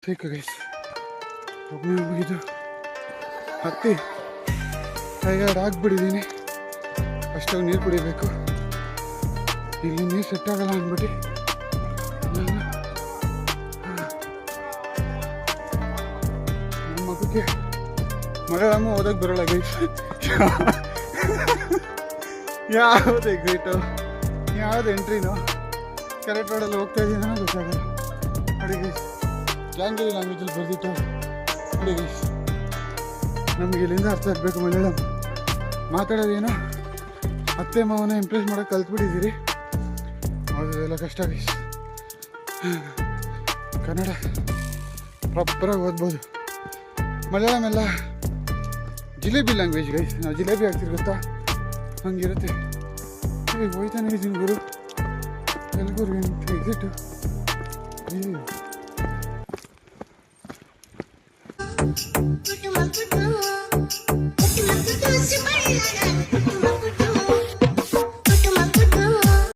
ಬೇಕು ಗೈಸ್. ಒಬ್ಬನೇ ಮುಗಿದು ಹತ್ತಿ ಟೈರ್ಡ್ ಆಗಿಬಿಟ್ಟಿದ್ದೀನಿ. ಅಷ್ಟಾಗಿ ನೀರು ಕುಡಿಬೇಕು. ಇಲ್ಲಿ ನೀರು ಸೆಟ್ ಆಗಲ್ಲ ಅಂದ್ಬಿಟ್ಟು ನಾನು ನನ್ನ ಮಗಕ್ಕೆ ಮಲಯಾಳಮು ಓದಕ್ಕೆ ಬರೋಲ್ಲ ಗೈಸ್. ಯಾವುದು ಎಕ್ಸಿಟು ಯಾವುದು ಎಂಟ್ರಿನೋ ಕರೆಕ್ಟ್ ರೋಡಲ್ಲಿ ಹೋಗ್ತಾ ಇದ್ದೀನೋ ಗೊತ್ತಾಗಲ್ಲ. ನೋಡಿ ಗೈಸ್, ಜಾಂಗ್ರಿ ಲ್ಯಾಂಗ್ವೇಜಲ್ಲಿ ಬರೆದಿತ್ತು. ನೋಡಿ ಗೈಸ್, ನಮಗೆ ಇಲ್ಲಿಂದ ಅರ್ಥ ಆಗಬೇಕು ಮಲಯಾಳಂ ಮಾತಾಡೋದೇನೋ. ಅತ್ತೆ ಮಾವನ ಇಂಪ್ರೆಸ್ ಮಾಡೋಕ್ಕೆ ಕಲ್ತ್ಬಿಟ್ಟಿದ್ದೀರಿ. ಅದೆಲ್ಲ ಕಷ್ಟ ಗೈಸ್. ಕನ್ನಡ ಪ್ರಾಪರಾಗಿ ಓದ್ಬೋದು. ಮಲಯಾಳಂ ಎಲ್ಲ ಜಿಲೇಬಿ ಲ್ಯಾಂಗ್ವೇಜ್ ಗೈಸ್. ನಾವು ಜಿಲೇಬಿ ಆಗ್ತೀರಿ ಗೊತ್ತಾ, ಹಂಗಿರುತ್ತೆ. ಈಗ ಹೋಯ್ತಾನೆ ಇದ್ದೀನಿ ಗುರು ಎಲ್ಗುರು ಎಕ್ಸಿಟು.